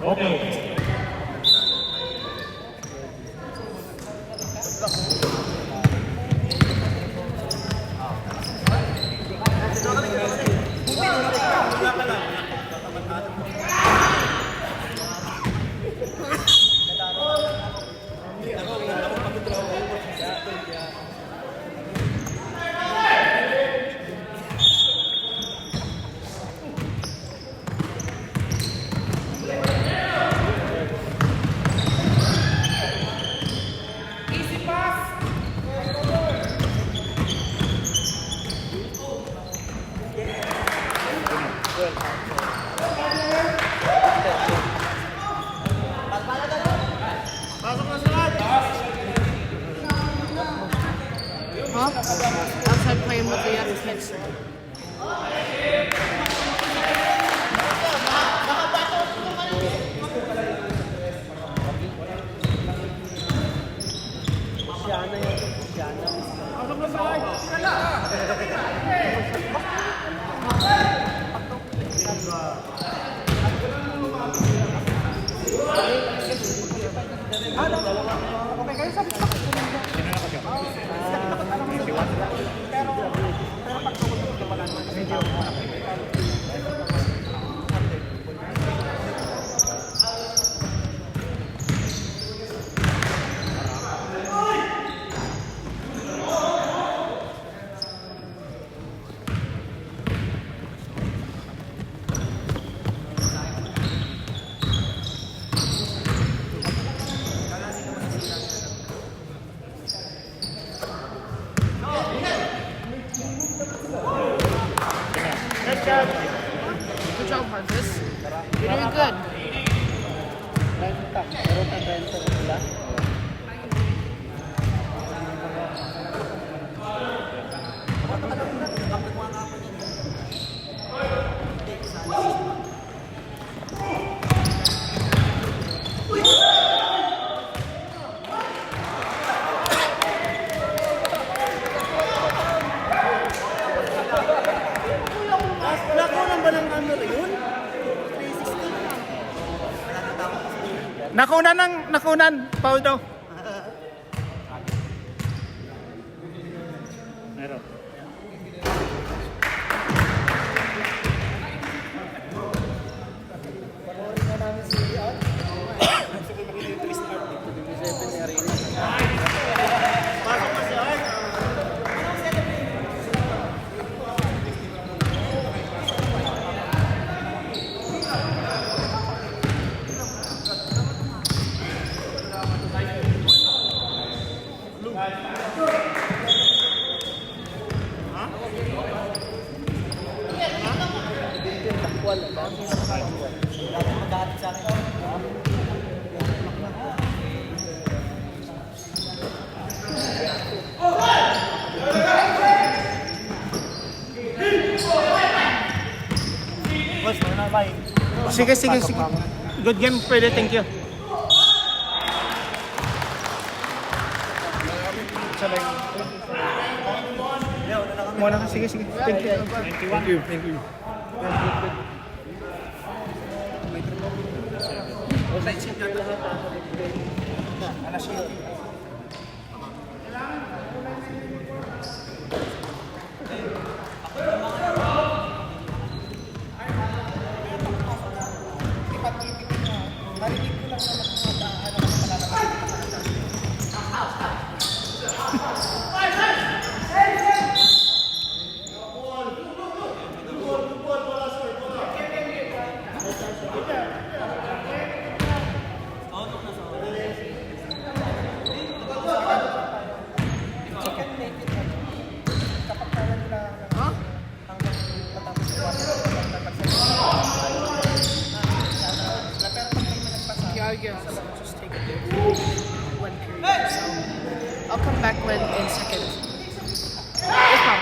Okay. Outside playing with the other kids. Good job, Marcus. You're doing good. Nakunan, foul daw. Meron. Sige. Good game, pwede, thank you. Muna ka, sige. Thank you. Just take a break. One period. So I'll come back when in seconds. It's not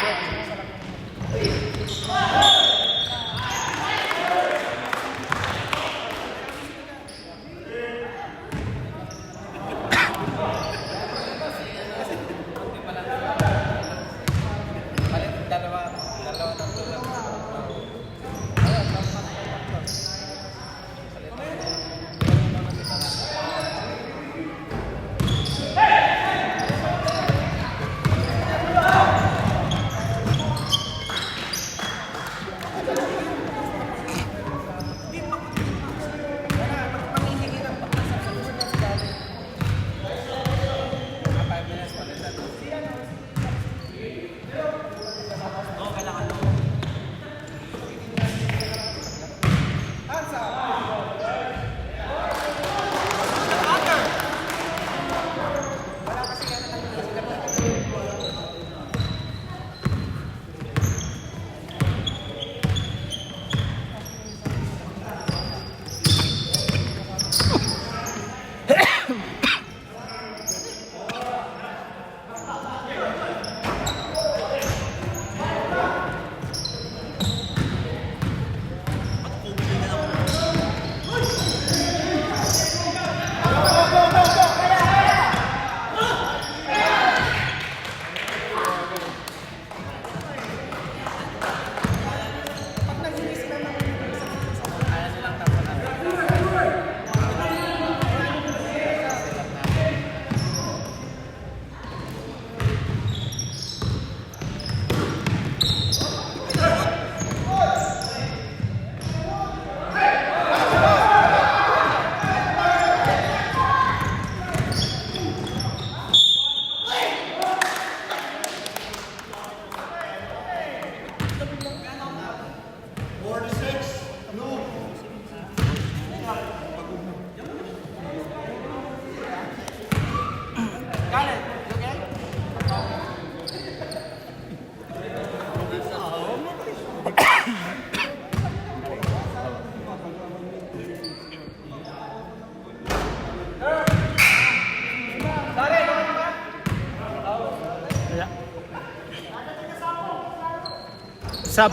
Sub.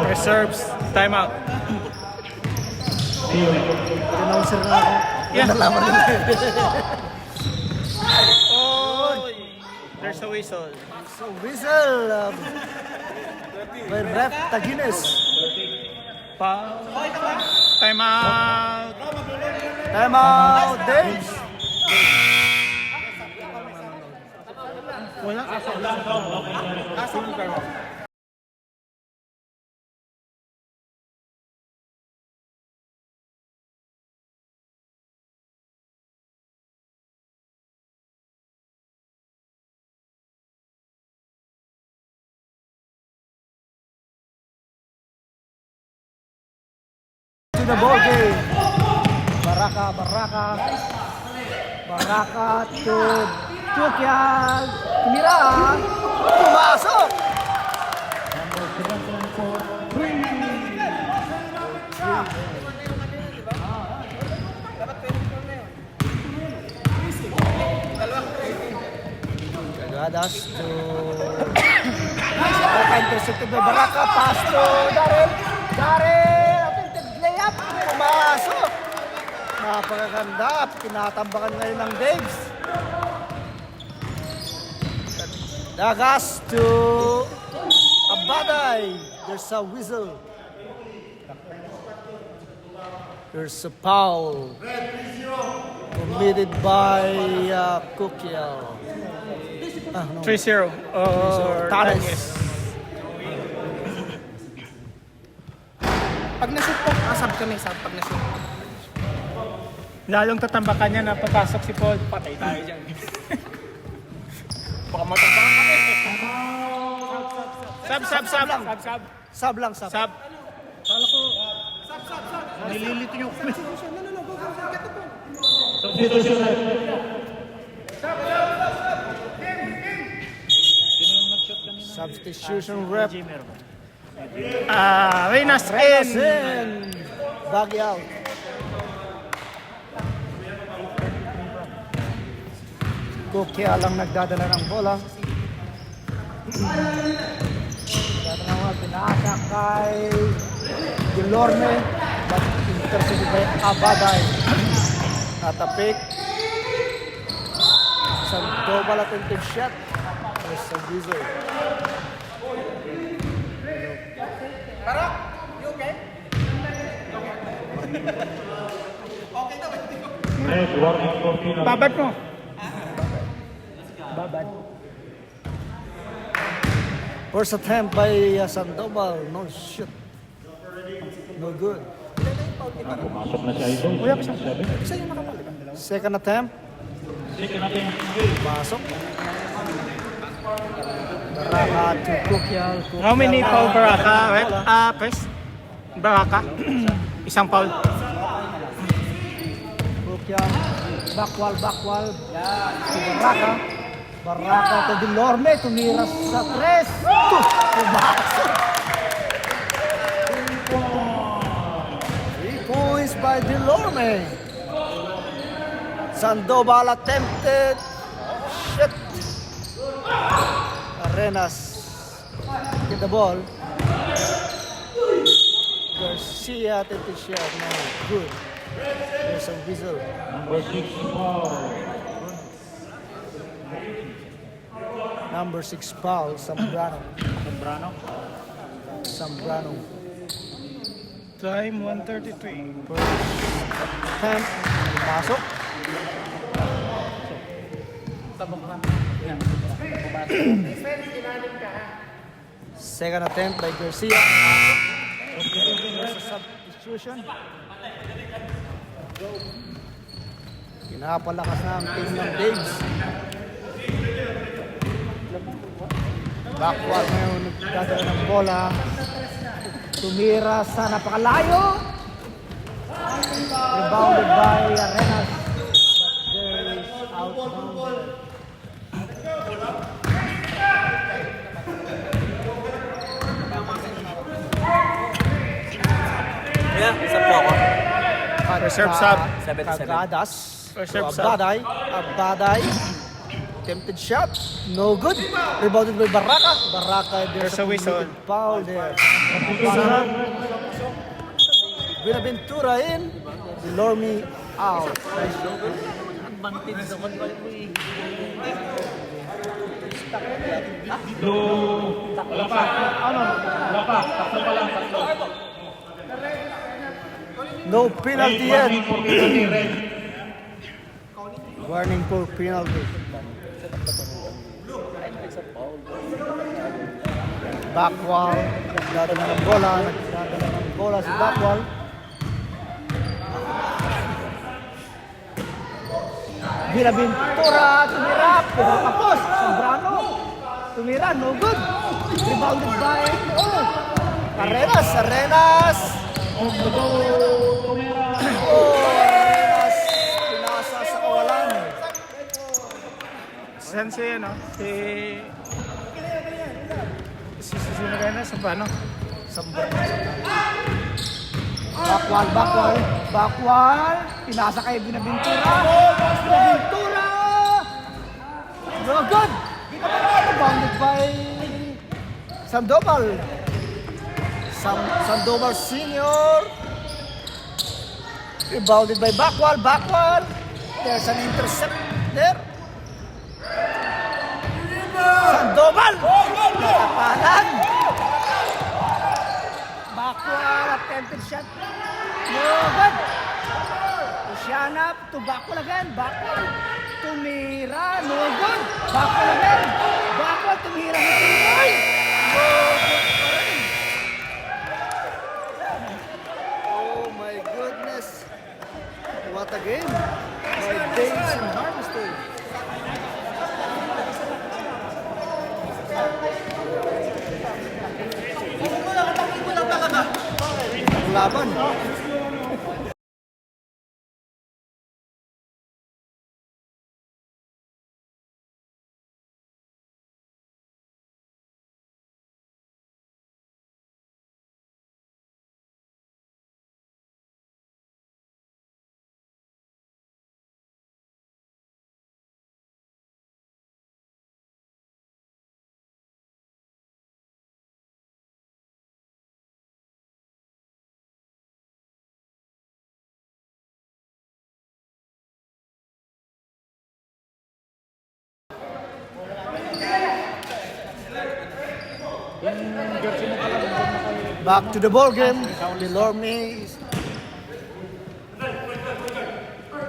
Reserves. Timeout. Announcer na ako. Yeah. Nalaman nila. Oh, there's a whistle. So whistle by Ref Taguines. Foul. Timeout. Time out, Daves. Wala. To the ball game. Baraka to Tukyal. Tumira. Pumasok. Cagadas to intercepted by Baraka. Pass to Darren. Attempted layup. Pumasok. Napakaganda. Tinatambakan ngayon ng Daves. Dagas to Abaday. There's a whistle. There's a foul committed by Kukiel. 3-0. Or Tares. Pag na-shoot po, sub kami, pag na-shoot. lalong tatambakan niya na papasok si Paul. Patay tayo dyan. Baka matambakan kami. Sub. Sub lang, sub. Sub. Kala ko, Nililito niyo kami. substitution rep. Reynas Reynas in. in. Baggy out. Kukia lang nagdadala ng bola. Nagdadala ng pinaka kay Delorme. But intercepted by Abaday. Natapik. Sandoval attentive shot. There's a whistle. Babad mo. First attempt by Sandoval. No shot. No good. Pumasok na si Idol. Second attempt. Pasok. Baraka to Kukyal. How many foul Baraka? Pres? Baraka? Isang foul. Kukyal. Bakwal. Si Baraka. Baraka to Delorme. Tumira sa tres. Pumasok. 3 points by Delorme. Sandoval attempted. Shit. Arenas get the ball. Garcia attempted shot. No good. There's a whistle. Number 6 foul. Number 6 foul, Zambrano. Zambrano. Zambrano. Time 1:33. Attempt. Pasok. Second attempt by Garcia. There's a substitution. Pinapalakas na ang team ng Daves. Backward ngayon, nagdadala ng bola. Tumira sa napakalayo. Rebounded by Arenas. But there is outbound. Yeah, isa po ako. Reserve sub. 77. Cagadas. Reserve So, sub. Abaday. Attempted shot. No good. Rebounded by Baraka. Baraka, There's a whistle. Foul there. Buenaventura in. Delorme out. No penalty yet. Warning for penalty. Backwall. Nagdadala ng bola. Nagdadala ng bola si Backwall. Buenaventura. Tumira. Kapos. Zambrano. Tumira. No good. Rebounded by Arenas. Arenas. Oh, Arenas. Pinasa sa kawalan. Saan si, ano? Si Arenas, sa paano? Backwall. Pinasa kay Buenaventura. Buenaventura. No good. Rebounded by Sandoval. Sandoval Senior. Rebounded by Backwall. There's an intercept there. Sandoval. Natapalan. Backwall attempted shot. No good. Luciana to Backwall again. Backwall. Tumira. No good. Backwall again. Backwall tumira sa Pinoy. No good pa rin. Oh my goodness. What a game. My days in harvesting. Laban. Back to the ball game. Delorme.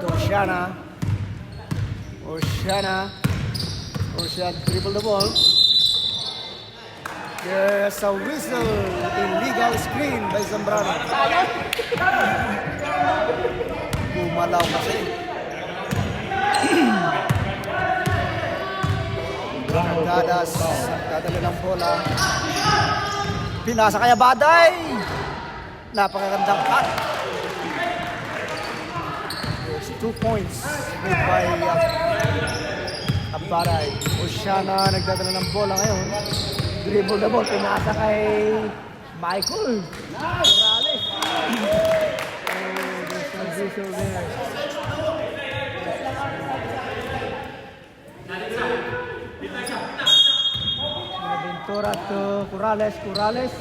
Oceana dribble the ball. There's a whistle. Illegal screen by Zambrano. Gumalaw kasi. Gadas. Dadala ng bola. Pinasa kaya Baday. Napakagandang cut. There's 2 points made by Baday. Oceana nagdadala ng bola ngayon. Dribble the ball. Pinasa kay Michael Morales. There's a visual there. Pintura to Corrales. Corrales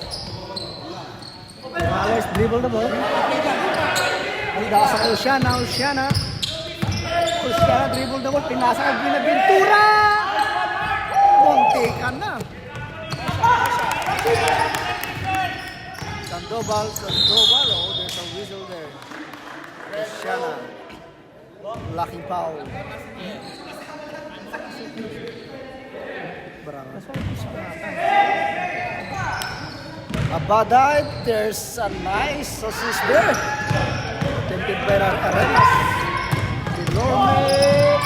dribble the ball. Pinasa kay Oceana dribble the ball. Pinasa kay Pintura. Muntikan na. Sandoval. Oh, there's a whistle there. Oceana. Laking foul. Abaday, there's a nice assist there. Attempted by Arenas. Delorme.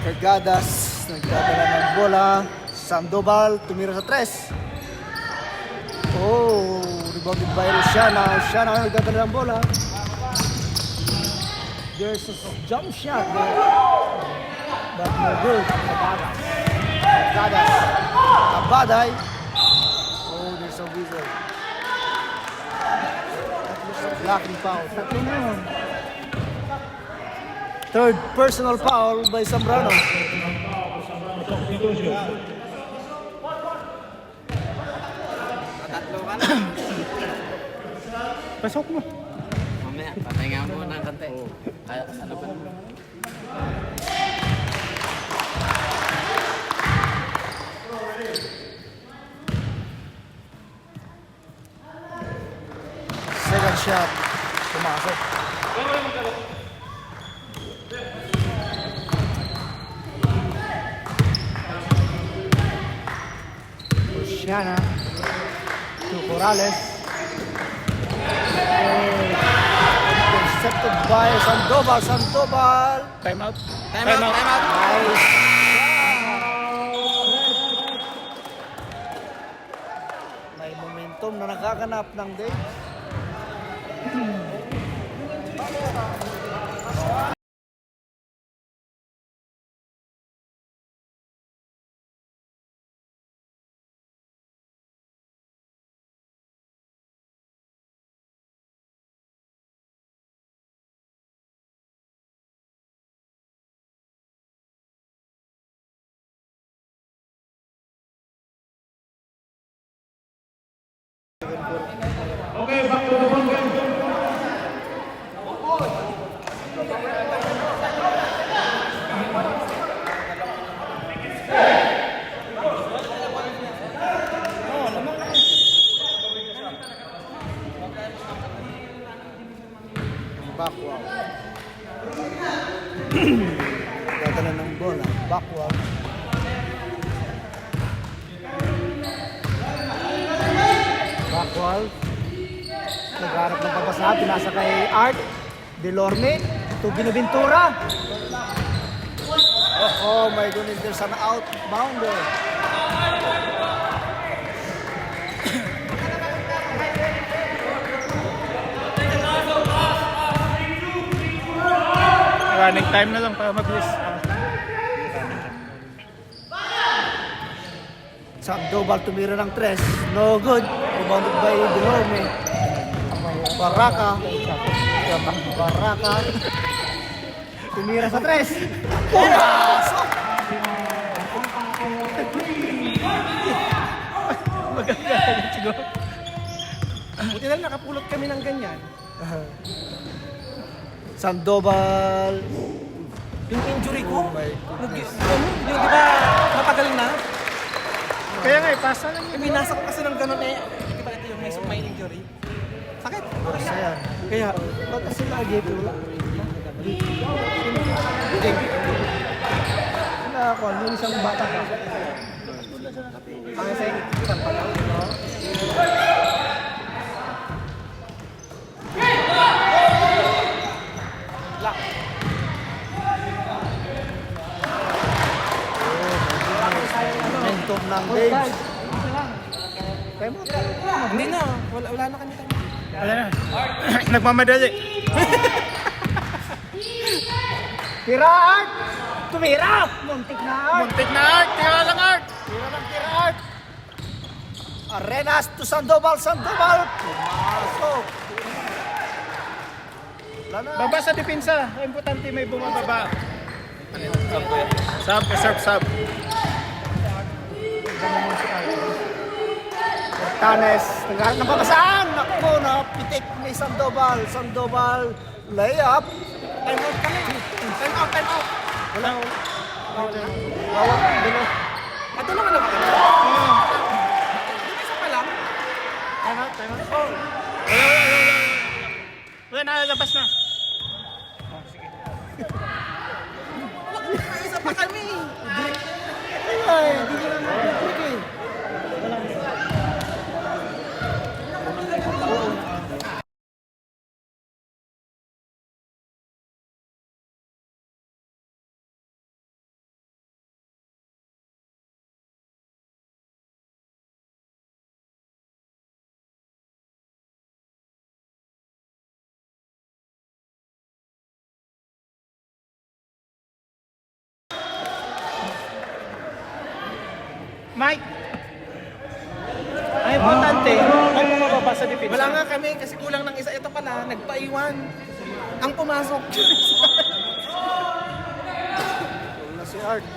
Cargadas, nagdadala ng bola. Sandoval, tumira sa tres. Oh, rebounded by Luciana. Luciana nagdadala ng bola. There's a jump shot there. But no good. Cargadas. Abaday. Oh, there's a whistle. Blocking foul. Tatlo na yun. Third personal foul by Zambrano. Pasok mo. Mamaya, papahinga mo ng kante. Ano ba? Second shot. Pumasok. Luciana to Corrales. Intercepted by Sandoval. Time out. Nice. May momentum na nakakanap ng day. Okay, back to the ball game. Backward. Dadala ng bola. Backward. Backward. Nagharap ng pabasa. Pinasa kay Art. Delorme. To Binaventura. Oh my goodness. There's an outbounder. Running time na lang para mabilis. Sandoval tumira ng tres. No good. Rebounded by Delorme. Baraka. Tumira sa tres. Pumasok! Maganda. Siguro. Buti na lang nakapulot kami ng ganyan. Sandoval. Yung injury ko, my yung di ba matagal na? Kaya nga, pasa lang yun. Binasa ko kasi ng ganun eh. Di ba ito yung may injury? Sakit. Bursa yan. Kaya, Ba't kasi lagi ito? Wala ako. Yung isang bata pa. ang sa isang palaw, no? Lock. Momentum ng Babes. Hindi na, wala na kami time. Wala na. Nagmamadali. Tira Art! Tumira! Muntik na Art! Muntik na Art. Tira lang Art. Tira Art! Arenas to Sandoval! Pumasok! Baba sa depensa. Importante may bumababa. Sub, serve sub. Tanes, nababasaan! Naku, napitik ni Sandoval. Sandoval, layup. Time out kami. Time out. Wala. Bawat dulo. Ato naman na ba? Isa pa lang. Time out. Wala, nalalabas na. Oh, sige. Isa pa kami. Ay, hindi ko na mag-break eh. Mike! Ang importante, may bumababa sa depensa. Wala nga kami kasi kulang ng isa. Ito pala, nagpaiwan. Ang pumasok. Wala si Art.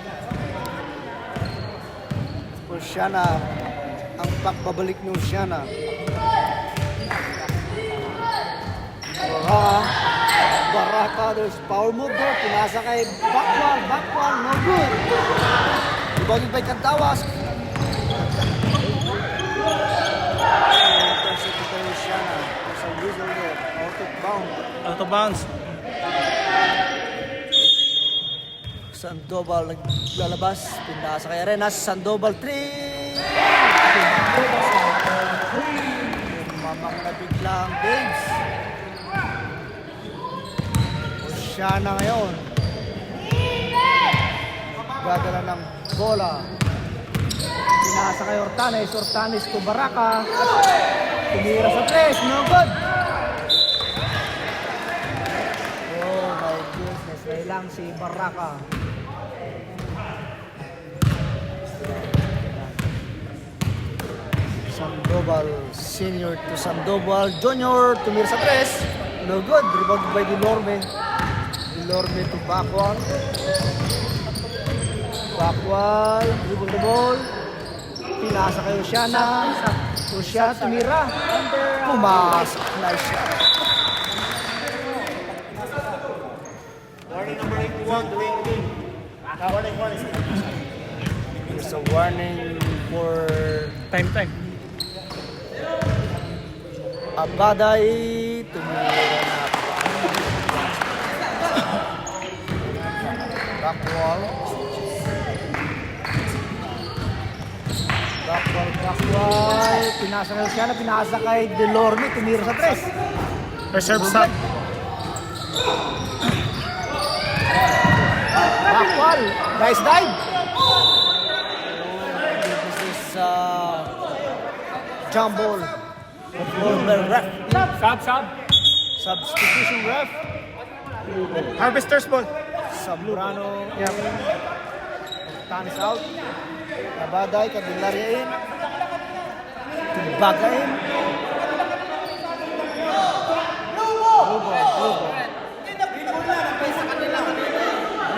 Oceana. Ang pagbabalik ni Oceana. Baraka, there's power move there. Pinasa kay backward, no good. Ibagin pa Kantawas. Intercepted by Oceana. There's a whistle there. Out of bounds. Sandoval naglalabas. Pinasa kay Arenas. Sandoval 3. Mamang na bigla ang Daves. Oceana ngayon. Gagala ng bola. Pinasa kay Ortanes. Ortanes to Baraka. Tumira sa tres. No good. Oh my goodness. Nailang si Baraka. Sandoval Senior to Sandoval Junior. Tumira sa tres. No good. Rebound by Delorme. Delorme to Backwal. Backwal. Dribble the ball. Pinasa kay Oceana. Oceana tumira. Pumasok. Nice shot. There's a warning for Time. Abaday. Tumira na. Backwal. Backwal. Pinasa kay Oceana. Pinasa kay Delorme. Tumira sa tres. Reserve sub. Backwal. Nice dive. This is jump ball. Former ref. Sub. Substitution ref. Harvester's ball. Sabrano. Yep. Tanis out. Nabaday. Candelaria in. Timbaga in.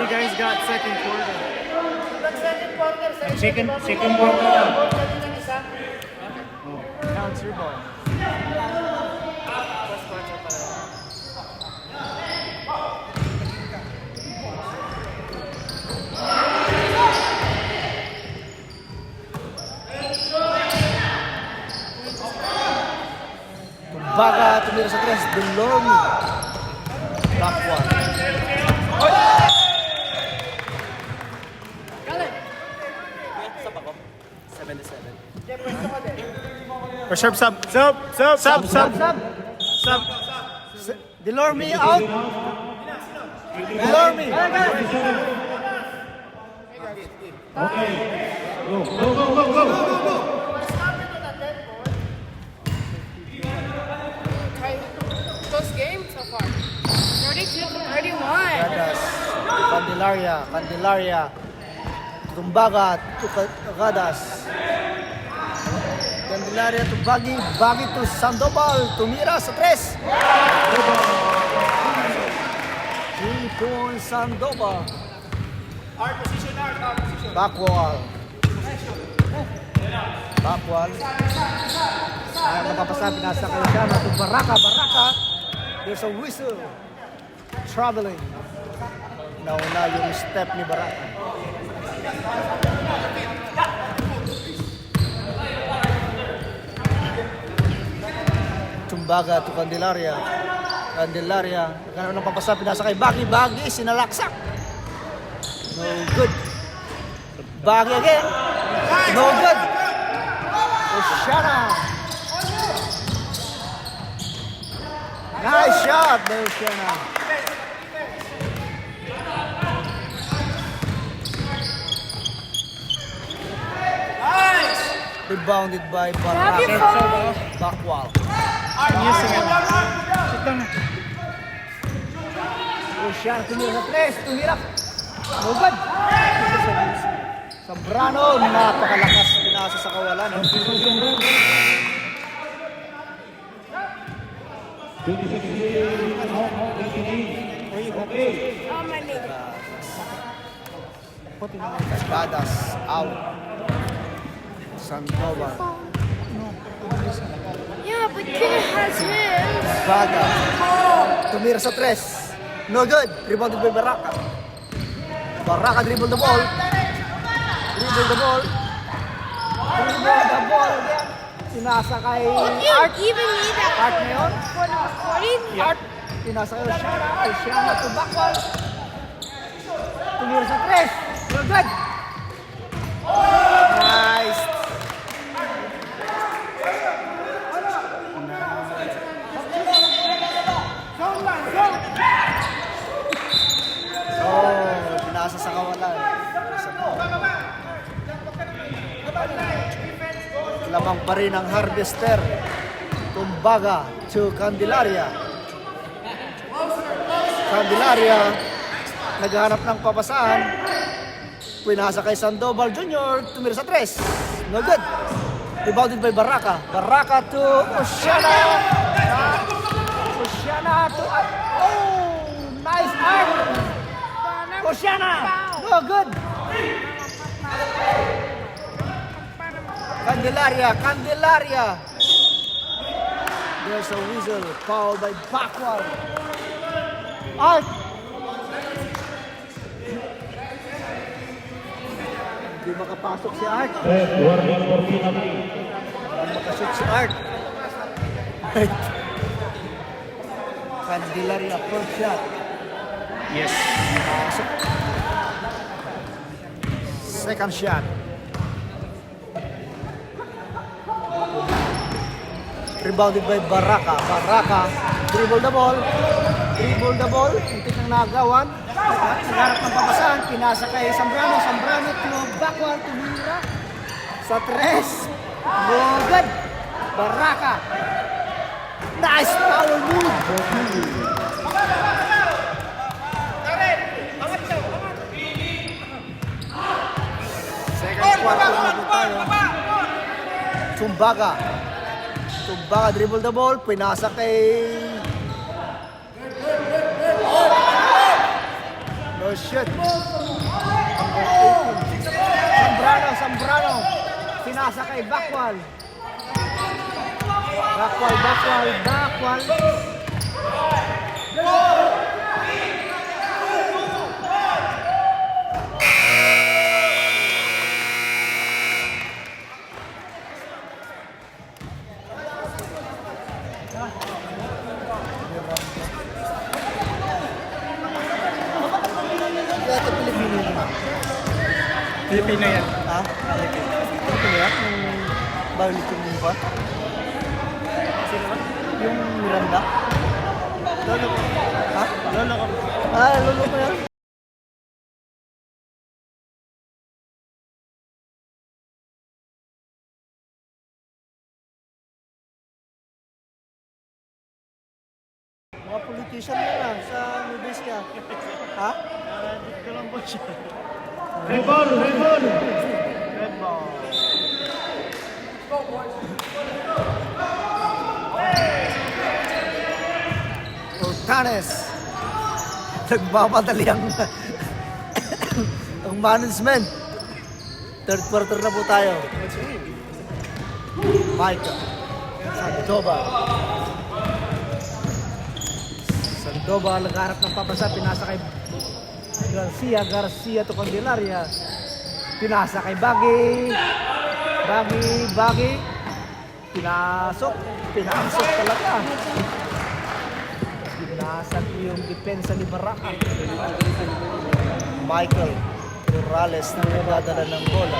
You guys got second quarter. Second quarter. Counts your ball. Timbaga tumira sa tres. Delorme. Backwal. Reserve sub. Sub. Delorme out. Delorme. Close game so far. 32-31. Gadas. Candelaria. Tumbaga to Gadas. Candelaria to Bagi to Sandoval. Tumira sa tres. Don Sandoval. Backwall. Backwall. Ayaw napapasabi, nasa kayo siya. Nato Baraka. There's a whistle. Traveling. Nauna yung step ni Baraka. Tumbaga to Candelaria. Nagkaroon ng papasabi, nasa kay Bagi, sinalaksak. No good. Bagi again. No good. Oshana. Nice shot, Oshana. Rebounded by Baraka. Backwall. Oshana, tumira sa tres. Tumira. No good. Zambrano, napakalakas. Pinasa sa kawalan. 26 years, out, 88. Cascadas out. Sandoval. Yeah, but King has him. Baga. Tumira sa tres. No good. Rebounded by Baraka. Baraka dribble the ball. Dribble the ball again. Sinasa kay Would you Art. even need that Art na yun. for the recording? Art. Sinasa kay Oshana to backwall. Tumira sa tres. No good. Nice. Pinasa sa kawalan. Lamang pa rin ang harvester. Tumbaga to Candelaria. Naghahanap ng papasahan. Pinasa kay Sandoval Jr. Tumira sa tres. No good. Rebounded by Baraka. Baraka to Oshana. Oshana to... Oh! Nice arm! Oshana! No good! Candelaria! There's a whistle. Foul by Backwall. Art! Hindi makapasok si Art. Warning for penalty. Hindi makashoot si Art. Candelaria, first shot. Yes. Second shot. Rebounded by Baraka. Dribble the ball. Untik ng nagawan. Nagharap ng papasahan. Pinasa kay Zambrano. To backward. Tumira. Sa tres. Good. Baraka. Nice power move. Second quarter na po tayo. Tumbaga, dribble the ball. Pinasa kay... No shot. Zambrano. Pinasa kay Backwall. Ito Pilipino naman. Pilipino yan. Ha? Pilipino yan? Yung bawalik yung ba? Yung Miranda? Lolo ko. Ha? Lolo ko. Lolo ko yan? Mga politician na lang sa Nubesia. Ha? Dito lang po siya. Red ball. Ortanes. Nagmamadali ang ang management. Third quarter na po tayo. Michael Sandoval nagharap ng papasa, pinasa kay Garcia to Candelaria, pinasa kay Baggy, pinasok talaga, pinasag yung depensa ni Baraka. Michael Morales na nagdadala ng bola.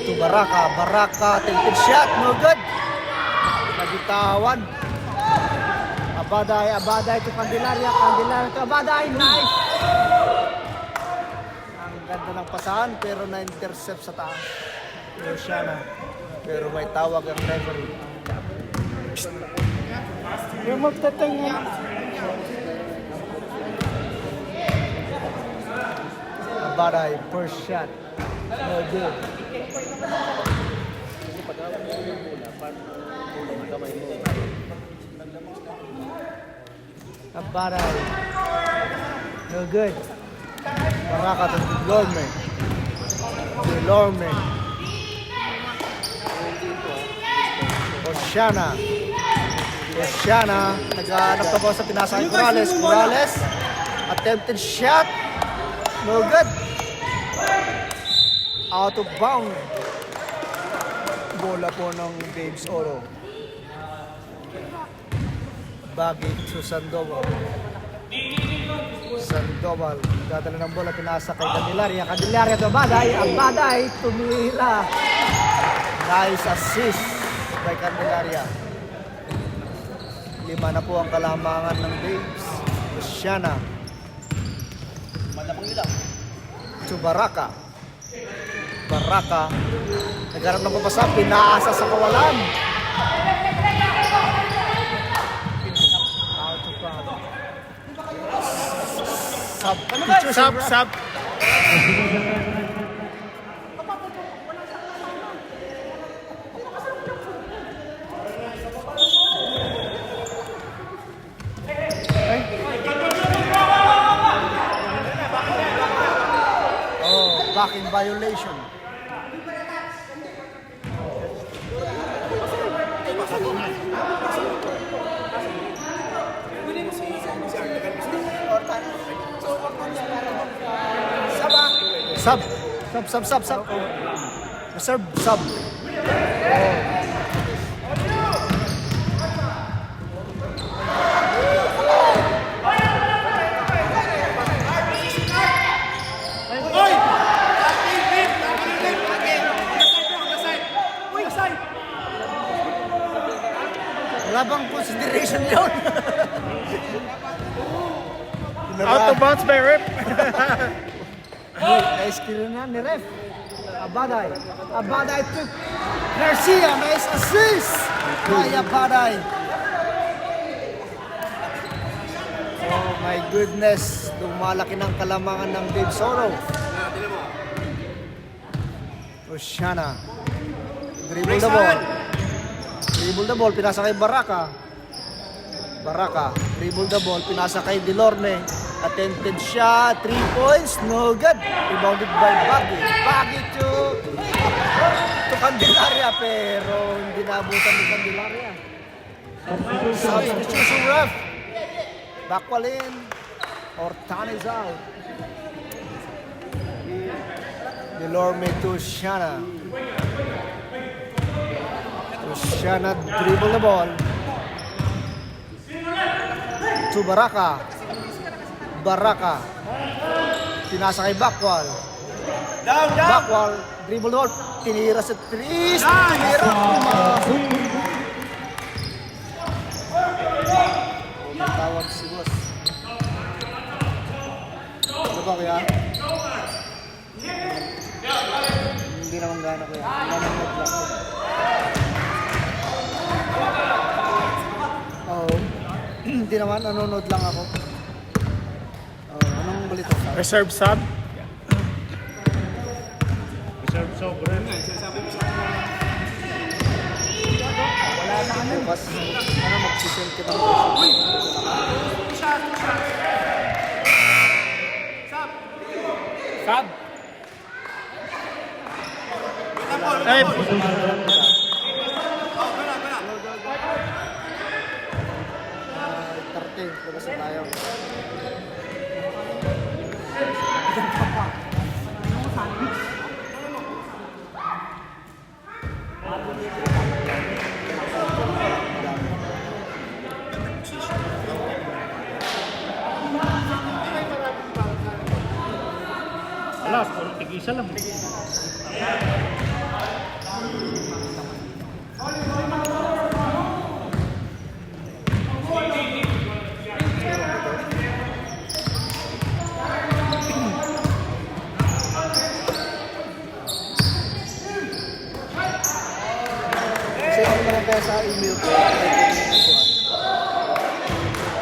To Baraka, tilted shot, no good. Nagitawan. Abaday to Candelaria to Abaday, nice. Ang ganda ng pasahan pero na-intercept sa taas. Luciana. Pero may tawag ang referee. Yung magtatangan. Abaday, first shot. No good. Abaday. No good. Baraka to Delorme. Oceana. Naghanap na po sa pinasa kay Morales. Attempted shot. No good. Out of bound. Bola po ng Babes Oro. Bagay to Sandoval. Dadala ng bola, pinasa kay Candelaria to Abaday, tumira. Nice assist kay Candelaria. 5 na po ang kalamangan ng Babes. Luciana. To Baraka. Nagharap ng papasa, pinaasa sa kawalan. Sub. Back in violation. Sub. Reserve sub. Wala bang consideration yun? Out of bounds by ref. Nice kill na ni ref. Abaday to Garcia. Nice assist. Kaya Abaday. Oh my goodness. Lumalaki ng kalamangan ng Babes Oro. Oceana. Dribble the ball. Pinasa kay Baraka. Dribble the ball. Pinasa kay Delorme. Attempted shot. 3 points. No good. Rebounded by Baggy to Candelaria. Pero hindi naabutan ni Candelaria. Substitution ref. Backwall in. Ortan is out. Delorme to Shana. Shana dribble the ball. To Baraka. Pinasa kay Backwall. Backwall. Dribble the ball. Tinira sa 3. Tinira. Tawag si boss. Ano ba kaya? Hindi naman gana ko yan. Hindi naman, nanonood lang ako. Anong balita? Reserve sub. Reserve sobrang. Wala Bukas, mag-sisend kita ng Sab. Ay, 30, labas na tayo. wala, puro tig-isa lang. Send mo lang kaya sa email ko.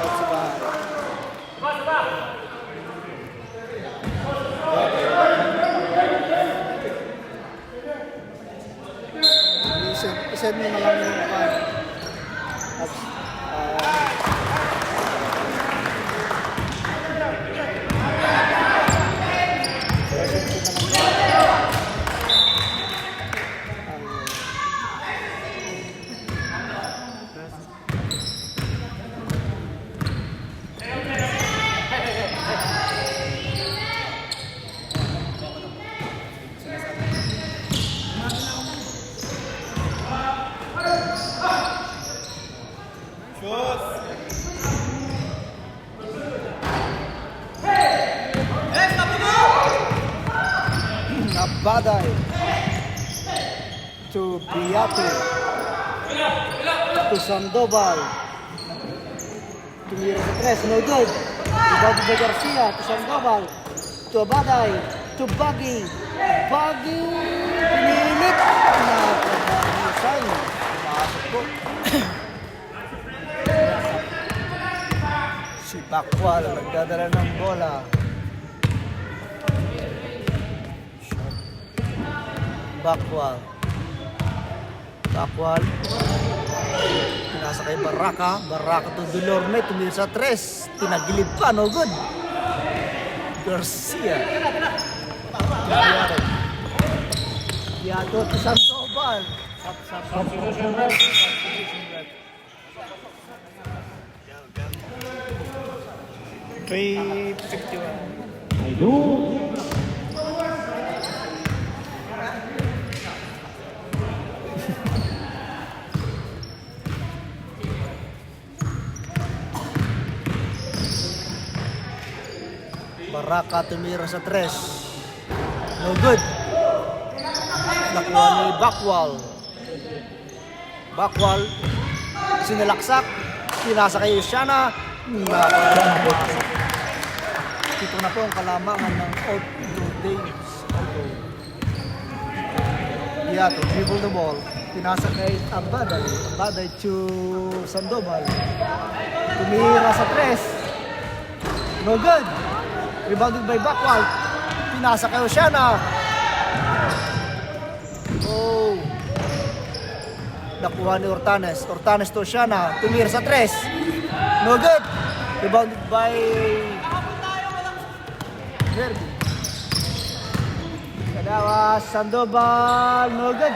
Sa bahay. I-send mo na lang yung Baday to Beato to Sandoval to Mira sa tres, no good to Bobby de Garcia to Sandoval to Abaday to Baggy pinilit na pagkakusay pumasok po si Bakwal nagdadala ng bola. Bakwal pinasa kay Baraka to Delorme, tumira sa tres, tinagilid pa, no good. Garcia Yato to Sandoval Substitution red. I do. Baraka tumira sa tres, no good. Nakuha ni Bakwal sinilaksak, pinasa kay Yusiana, ito na po ang kalamangan ng outdoor games. Yato, dribble the ball, pinasa kay Abaday to Sandoval, tumira sa tres, no good. Rebounded by Bakwal, pinasa kay Yusiana. Oh, nakuha ni Hortanes to Yusiana, tumira sa tres, no good. Rebounded by Verdi. Kadawas, Sandoval, no good.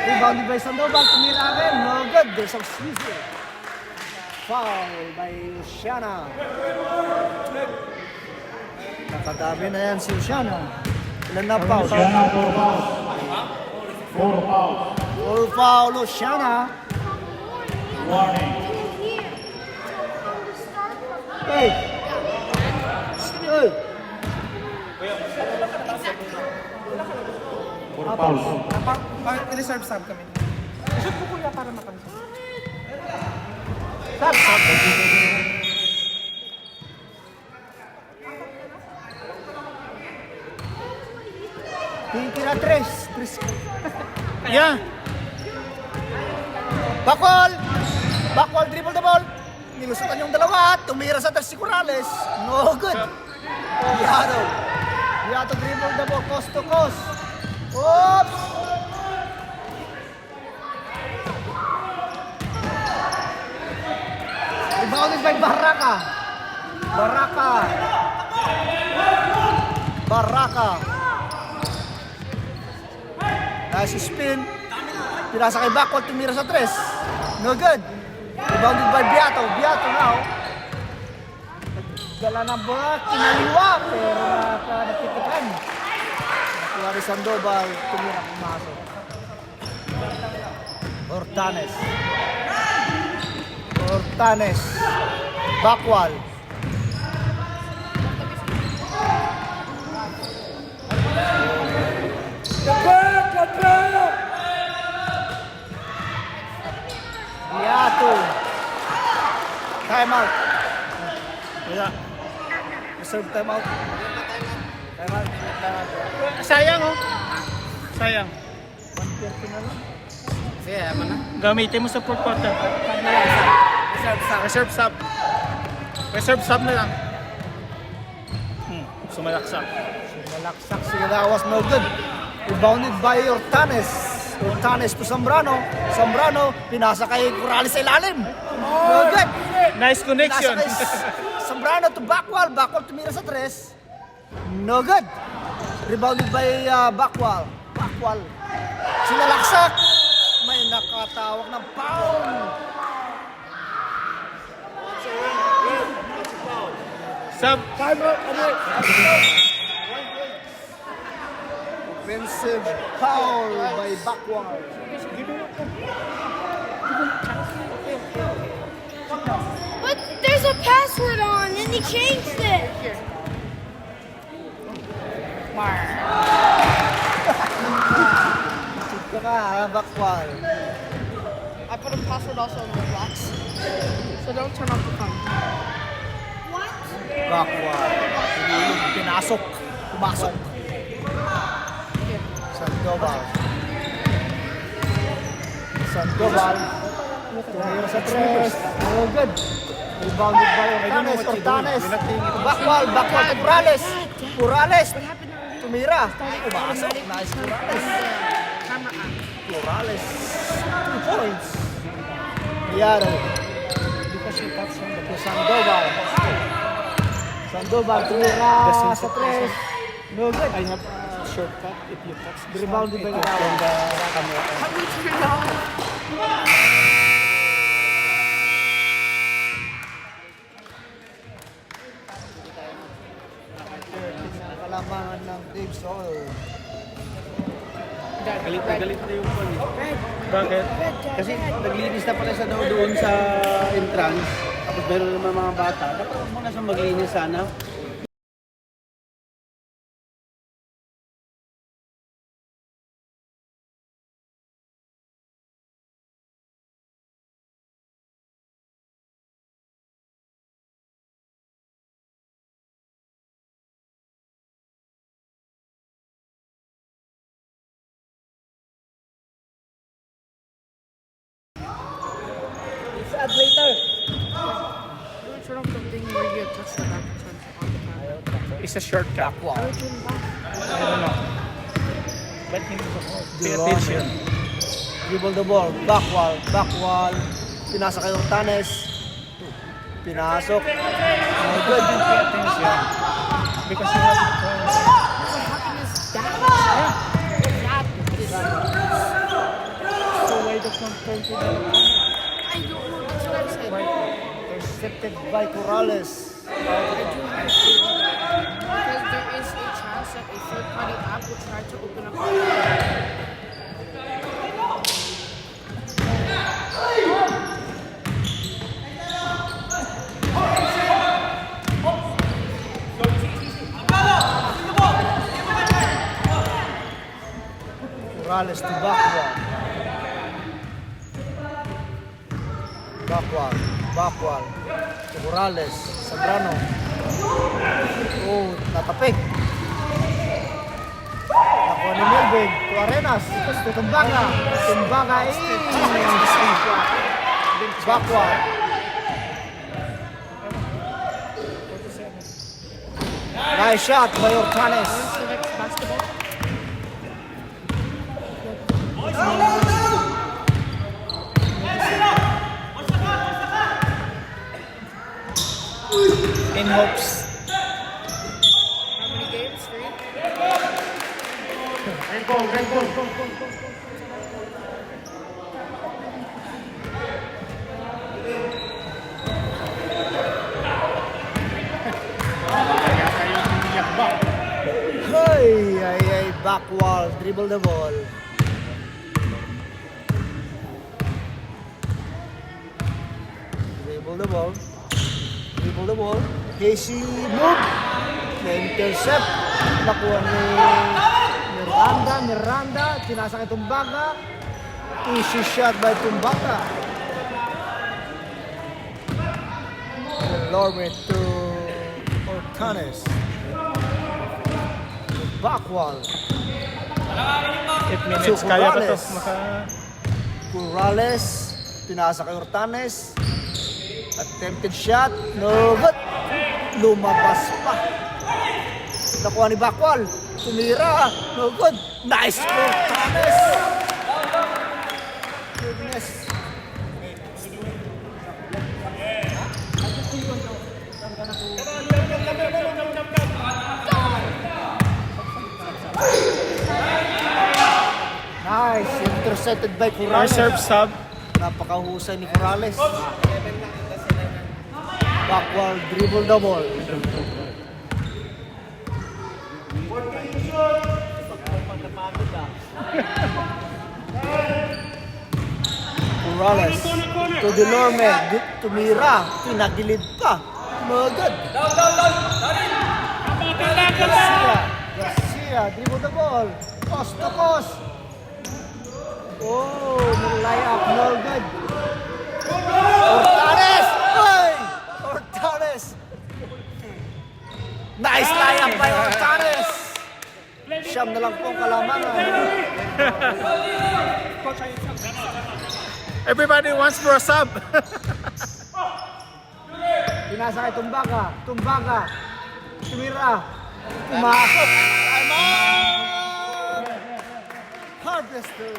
Rebounded by Sandoval, tumira rin, no good. There's a squeeze. Foul by Yusiana. Nakadami na yan si Yusiana. Ilan na foul? Luciana, 4 fouls. 4 fouls. Full foul, Yusiana. Warning. Hey! Hey! 4 fouls. Reserve sub kami. Shoot po kuya para mapansin. Sab! Tira tres. Yeah. Bakwal dribble the ball. Nilusutan yung dalawa. Tumira sa tres si Corrales. No good. Yato dribble the ball. Coast to coast. Oops! Baraka. Baraka. Baraka. Nice spin. Pinasa kay Backwal, tumira sa tres. No good. Rebounded by Beato. Beato now. Dala ng bola, kinaliwa, pero nakitikan. Nakuha rin Sandoval, tumira pumasok. Hortanes. Hortanes. Backwal. Beato. Time out. Wala. Reserve time out. Time out. Sayang oh. Sayang. 1:30 na lang. Sige, yaman na. Gamitin mo sa fourth quarter. Reserve sub. Reserve sub na lang. Sumalaksak. Malaksak si Lawas, no good. Rebounded by Hortanes. Hortanes to Zambrano. Zambrano, pinasa kay Corrales sa ilalim. No good. Nice connection. Pinasa kay Zambrano to Backwal. Backwal tumira sa tres. No good. Rebounded by Backwal. Backwal. Sinalaksak. May nakatawag ng foul. Sub. Offensive foul by Backwal. But there's a password on and he changed it. Ito ka, Backwal. I put a password also in the box. So don't turn off the phone. Backwal. Pinasok. Pumasok. Sandoval. Sandoval. Tumira sa tres. No good. Rebounded by Hortanes. Hortanes. Backwal. Backwal to Corrales. Corrales. Tumira. Pumasok. Nice Corrales. Corrales. 2 points. Yaro. Because he touched on the Sandoval. Sandoval tumira sa tres. No good. I have shortcut if you touch the Rebounded by from Lawas. the camera. How do you turn it off? Kalamangan ng Dave Soul. Galit na yung phone. Bakit? Kasi naglinis na pala siya daw doon sa entrance. Tapos meron naman mga bata. Dapat muna siya maglinis sana. Add later. Don't turn off the thing where you touch the back and turn it on the camera. It's a shortcut. Wow. I don't know. But you need to pay Delon. attention. Dribble the ball. Backwal. Backwal. Pinasa kay Hortanes. Pinasok. No good. Pay attention. Because you have What happened is that. That is. so why the turn to the I don't know. That's what I said. Intercepted by Corrales. Because there is a chance that a third-party app will try to open up. Corrales to Backwal. Backwal. Backwal. To Corrales. Zambrano. Oh, tatapik. Nakuha ni Melvin. To Arenas. To Tumbaga. Tumbaga Backwal. Nice shot by Hortanes. Select basketball. In hopes. How many games? 3? Great ball, great ball. Hey, back wall, dribble the ball. Dribble the ball. Dribble the ball. Casey move. Na-intercept. Nakuha ni Miranda. Tinasa kay Tumbaga. Easy shot by Tumbaga. Lormet to Ortanes. Backwall. 8 minutes, So, kaya ko to. Corrales. Corrales. Tinasa kay Ortanes. Attempted shot. No good. Lumabas pa. Nakuha ni Backwall. Tumira. No good. Nice for Ortanes. Goodness. Nice. Intercepted by Corrales. Reserve sub. Napakahusay ni Corrales. Backward dribble the ball. Corrales to Delorme. Tumira. Pinagilid pa. No good. Garcia dribble the ball. Coast to coast. Oh, nilay up, no good. Ortanes! Hey! Ortanes! Nice layup by Ortanes! Siyam na lang po ang kalamangan. Everybody wants for a sub. Pinasa kay Tumbaga. Tumbaga. Tumira. Pumasok. Time out! Harvester.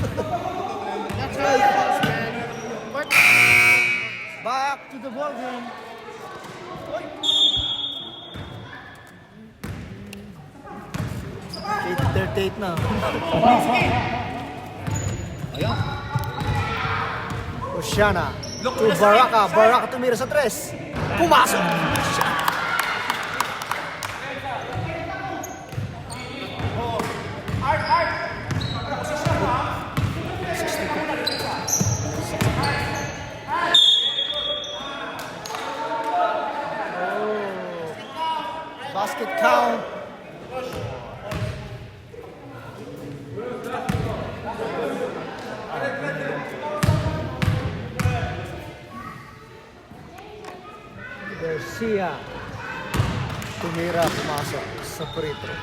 That's really close, man. What? Back to the ball game. 8:38 na. Oceana to Baraka. Baraka tumira sa tres. Pumasok. Basket count. Garcia. Tumira, pumasok sa free throw.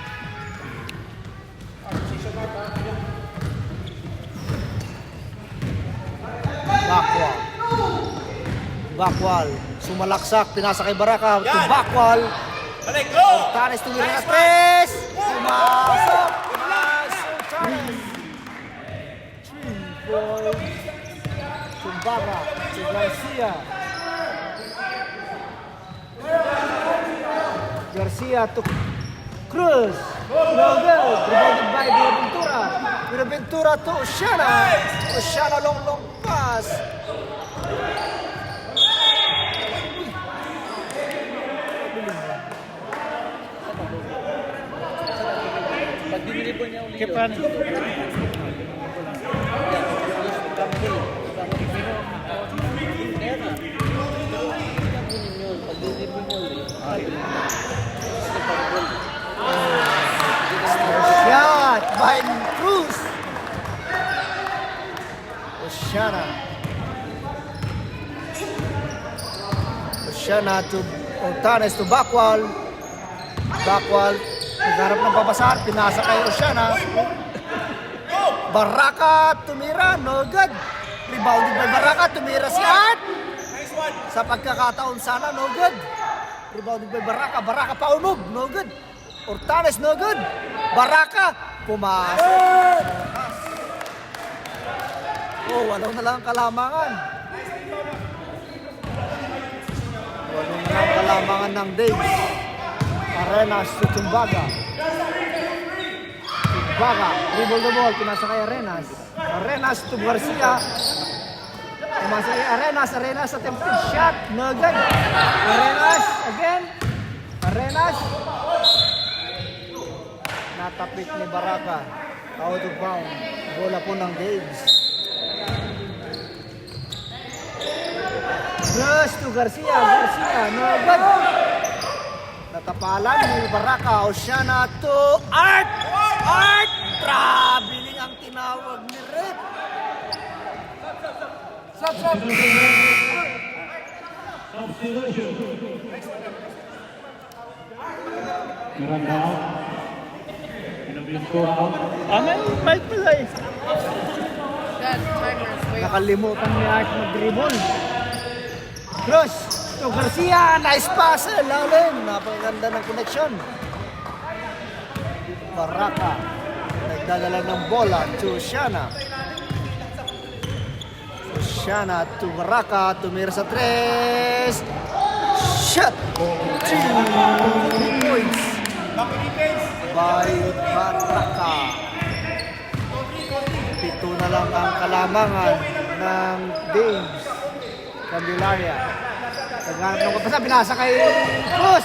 Backwall. Backwall. Sumalaksak, pinasa kay Baraka. To Backwall. Ortanes tumira na tres. Pumasok. Nice, Ortanes. 3 points. Tumbaga to Garcia. Garcia to Cruz. No good. Rebounded by Buenaventura. Buenaventura to Oceana. Oceana long pass. Keep running. Shot by Cruz. Oceana. Oceana to Ortanes to Backwal. Backwal, nagharap ng babasar, pinasa kay Oceana. Baraka, tumira, no good. Rebounded by Baraka, tumira si Art. Sa pagkakataon sana, no good. Rebounded by Baraka, Baraka paunog, no good. Ortanes, no good. Baraka, pumasok. Oh, wala na lang kalamangan. Wala na lang kalamangan ng Daves. Arenas to Tumbaga. Tumbaga, dribble the ball, pinasa kay Arenas. Arenas to Garcia. Pinasa kay Arenas, Arenas attempted shot, no good. Arenas again. Arenas. Natapik ni Baraka. Out of bound. Bola po ng Daves. Cross to Garcia, Garcia, no good. Natapalan ni Baraka, Oceana to Art! Art! Traveling ang tinawag ni Red. Stop. Substitution. Miranda out. Pinabinko out. May play. That timer's way off. Nakalimutan ni Art mag-dribble. Cross to Garcia, nice pass, lalim. Napakaganda ng connection. Baraka, nagdadala ng bola to Oceana. Oceana to Baraka, tumira sa tres. Shot! 2 points by Baraka. Pito na lang ang kalamangan ng Daves. Candelaria. Naghanap ng kapasa, binasa kay Cruz.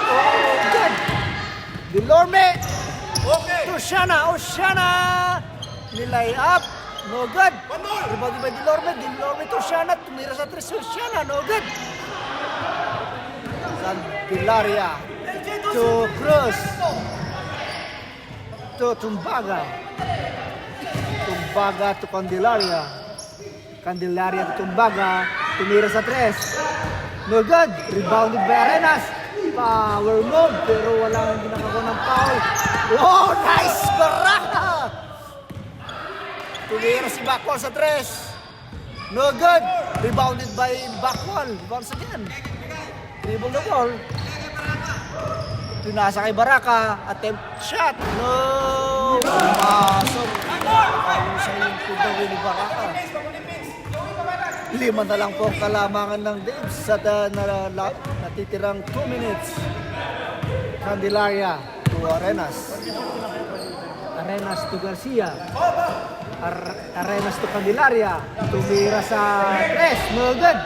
Oh, good. Delorme. Okay. To Oceana. Oceana. Nilay up. No good. Rebounded by Delorme. Delorme to Oceana. Tumira sa tres. Oceana. No good. Candelaria. To Cruz. To Tumbaga. Tumbaga to Candelaria. Candelaria to Tumbaga, tumira sa tres. No good. Rebounded by Arenas. Power move, pero walang ginagawa ng foul. Oh, nice! Baraka! Tumira si Backwal sa tres. No good. Rebounded by Backwal. Once again. Dribble the ball. Pinasa kay Baraka. Attempt shot. No! Pumasok. Ano sa yung pagdawin ni Baraka? 5 na lang po kalamangan ng Daves sa natitirang 2 minutes. Candelaria to Arenas. Arenas to Garcia. Arenas to Candelaria. Tumira sa tres. No good.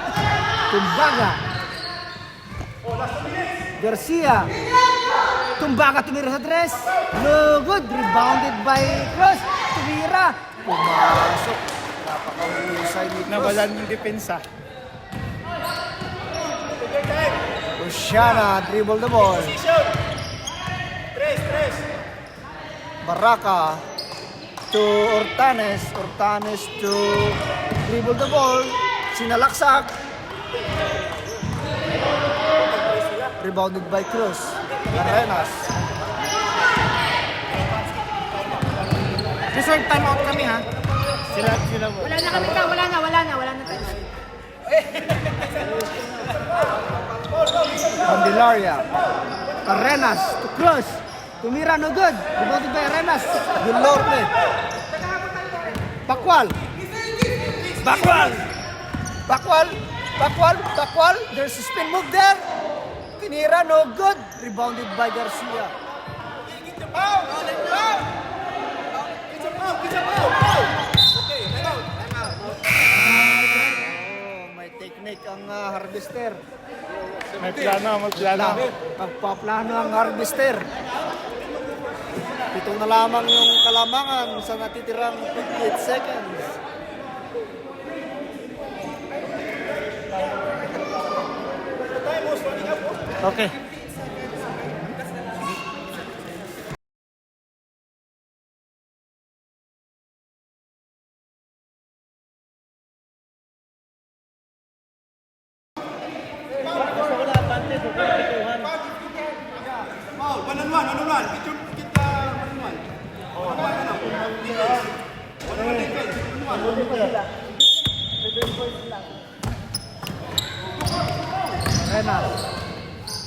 Tumbaga. Garcia. Tumbaga tumira sa tres. No good. Rebounded by Cruz. Tumira. Pumasok. Napakahusay ni Cruz. Nawalan yung depensa. Oceana dribble the ball. Baraka to Ortanes. Ortanes to dribble the ball. Sinalaksak. Rebounded by Cruz. Arenas. Resort time out kami ha. Sila mo. Wala na kami ka, wala na tayo. Candelaria. Arenas to Cruz. Tumira no good. Rebounded by Arenas. Delorme. Backwal. Backwal. There's a spin move there. Tinira no good. Rebounded by Garcia. May technique ang harvester. May plano. Magpaplano ang harvester. 7 na lamang yung kalamangan sa natitirang 58 seconds. Okay. Ayan na.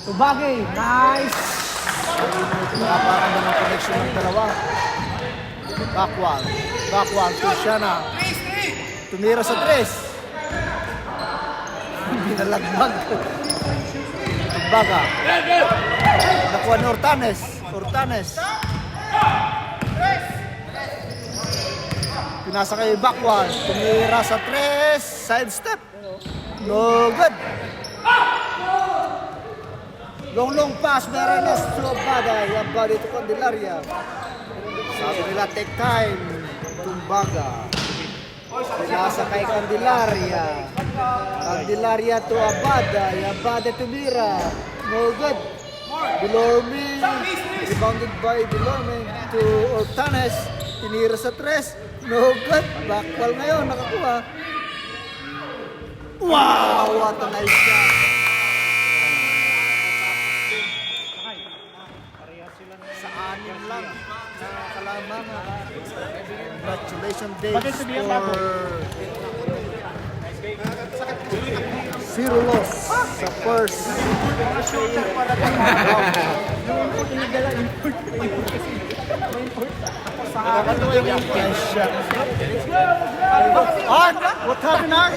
Tubagi, nice! Nakapakanda ng connection ng dalawa. Backward, Cristiana. Tumira sa tres. Binalagmag. Tugbaga. Nakuha ni Hortanes. Pinasa kay backward. Tumira sa tres. Side step. No good. Long pass, Merenes to Abada. Abada to Candelaria. Sabi nila, take time. Tumbaga. Pinasa kay Candelaria. Candelaria to Abada. Abada to Mira. No good. Delorme. Rebounded by Delorme to Hortanes. Tinira sa tres. No good. Backwall ngayon. Nakakuha. Wow! What a nice shot. Sa anim lang na kalamangan. Congratulations Dave for zero loss sa first. Nice shot. On! What happened, Art?